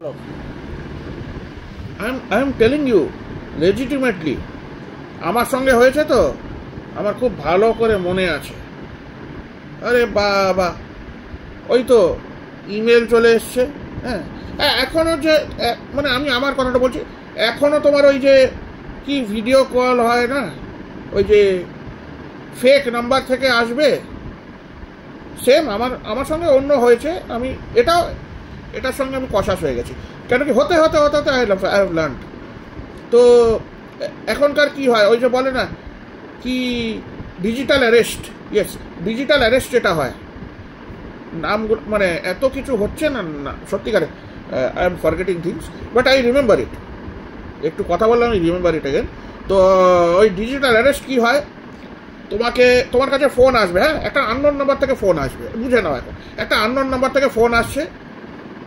I am telling you legitimately আমার সঙ্গে হয়েছে তো আমার খুব ভালো করে মনে আছে। আরে বাবা, ওই তো ইমেল চলে এসছে। হ্যাঁ, এখনও যে মানে আমি আমার কথাটা বলছি, এখনও তোমার ওই যে কি ভিডিও কল হয় না, ওই যে ফেক নাম্বার থেকে আসবে, সেম আমার সঙ্গে অন্য হয়েছে। আমি এটার সঙ্গে আমি কষাস হয়ে গেছি, কেন কি হতে হতে হতে হতে আই হ্যাভ লার্নড। তো এখনকার কি হয়, ওই যে বলে না কি digital arrest, yes digital arrest যেটা হয়, নামগুলো মানে এত কিছু হচ্ছে না সত্যিকারে। I am forgetting things but I remember it. একটু কথা বললাম, আমি রিমেম্বার ইট অ্যাগেন। তো ওই ডিজিটাল অ্যারেস্ট কী হয়, তোমার কাছে ফোন আসবে। হ্যাঁ, একটা আননোন নাম্বার থেকে ফোন আসবে, বুঝে নাও। এখন একটা আননোন নাম্বার থেকে ফোন আসছে,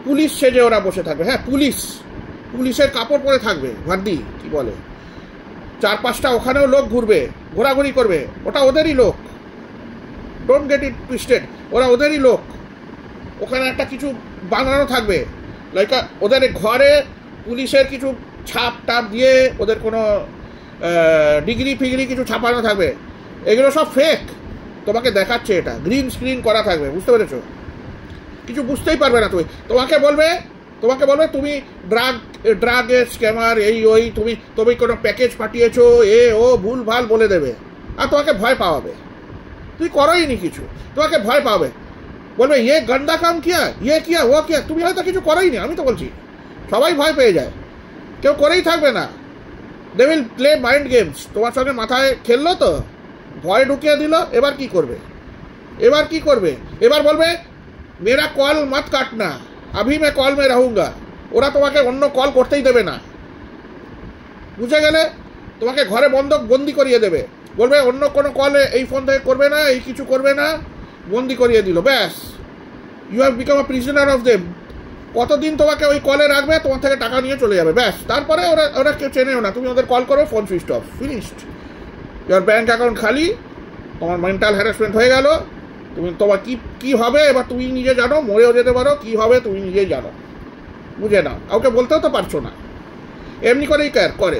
পুলিশ সেজে ওরা বসে থাকবে। হ্যাঁ, পুলিশের কাপড় পরে থাকবে, ভার্দি কি বলে, 4-5টা ওখানেও লোক ঘুরবে, ঘোরাঘুরি করবে, ওটা ওদেরই লোক। ডোন্ট গেট ইট টুইস্টেড, ওরা ওদেরই লোক। ওখানে একটা কিছু বানানো থাকবে, লাইক ওদের ঘরে পুলিশের কিছু ছাপ টাপ দিয়ে ওদের কোনো ডিগ্রি ফিগ্রি কিছু ছাপানো থাকবে। এগুলো সব ফেক, তোমাকে দেখাচ্ছে, এটা গ্রিন স্ক্রিন করা থাকবে, বুঝতে পেরেছো? কিছু বুঝতেই পারবে না তুমি। তোমাকে বলবে তুমি ড্রাগের স্ক্যামার, এই ওই, তুমি কোনো প্যাকেজ পাঠিয়েছো, ও ভুল ভাল বলে দেবে, আর তোমাকে ভয় পাওয়াবে। তুই করোই নি কিছু, তোমাকে ভয় পাবে, বলবে ইয়ে গন্ডা কাম কিয়া, ইয়ে কিয়া, ও কিয়া। তুমি হয়তো কিছু করোই নি, আমি তো বলছি সবাই ভয় পেয়ে যায়, কেউ করেই থাকবে না। They will play mind games, তোমার সঙ্গে মাথায় খেললো তো, ভয় ঢুকিয়ে দিল। এবার কি করবে? এবার বলবে মেরা কল মত কাটনা, আভি মে কল মে রহুঙ্গা। ওরা তোমাকে অন্য কল করতেই দেবে না, বুঝে গেলে? তোমাকে ঘরে বন্দি করিয়ে দেবে, বলবে অন্য কোনো কলে এই ফোন থেকে করবে না, এই কিছু করবে না, বন্দি করিয়ে দিল, ব্যাস। You have become a prisoner of them. কতদিন তোমাকে ওই কলে রাখবে, তোমার থেকে টাকা নিয়ে চলে যাবে, ব্যাস। তারপরে ওরা কেউ চেনেও না, তুমি ওদের কল করো, phone switch off, finished. Your bank account খালি, তোমার মেন্টাল হ্যারাসমেন্ট হয়ে গেল। তোমার কি হবে এবার তুমি নিজে জানো, মরেও যেতে পারো, কি হবে তুমি নিজেই জানো, বুঝে নাও। কাউকে বলতেও তো পারছো না, এমনি করেই করে।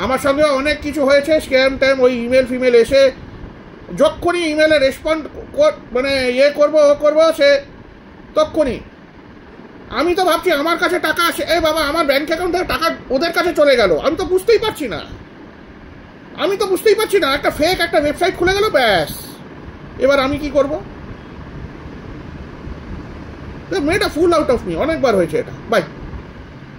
আমার সঙ্গে অনেক কিছু হয়েছে, স্ক্যাম ট্যাম, ওই ইমেল ফিমেল এসে যখনই ইমেলে রেসপন্ড মানে করবো সে তখনই। আমি তো ভাবছি আমার কাছে টাকা আসে, বাবা আমার ব্যাংক অ্যাকাউন্ট থেকে টাকা ওদের কাছে চলে গেল, আমি তো বুঝতেই পারছি না। একটা ফেক একটা ওয়েবসাইট খুলে গেল, ব্যাস। এবার আমি কি করবো? Made a full out of me, অনেকবার হয়েছে এটা। বাই।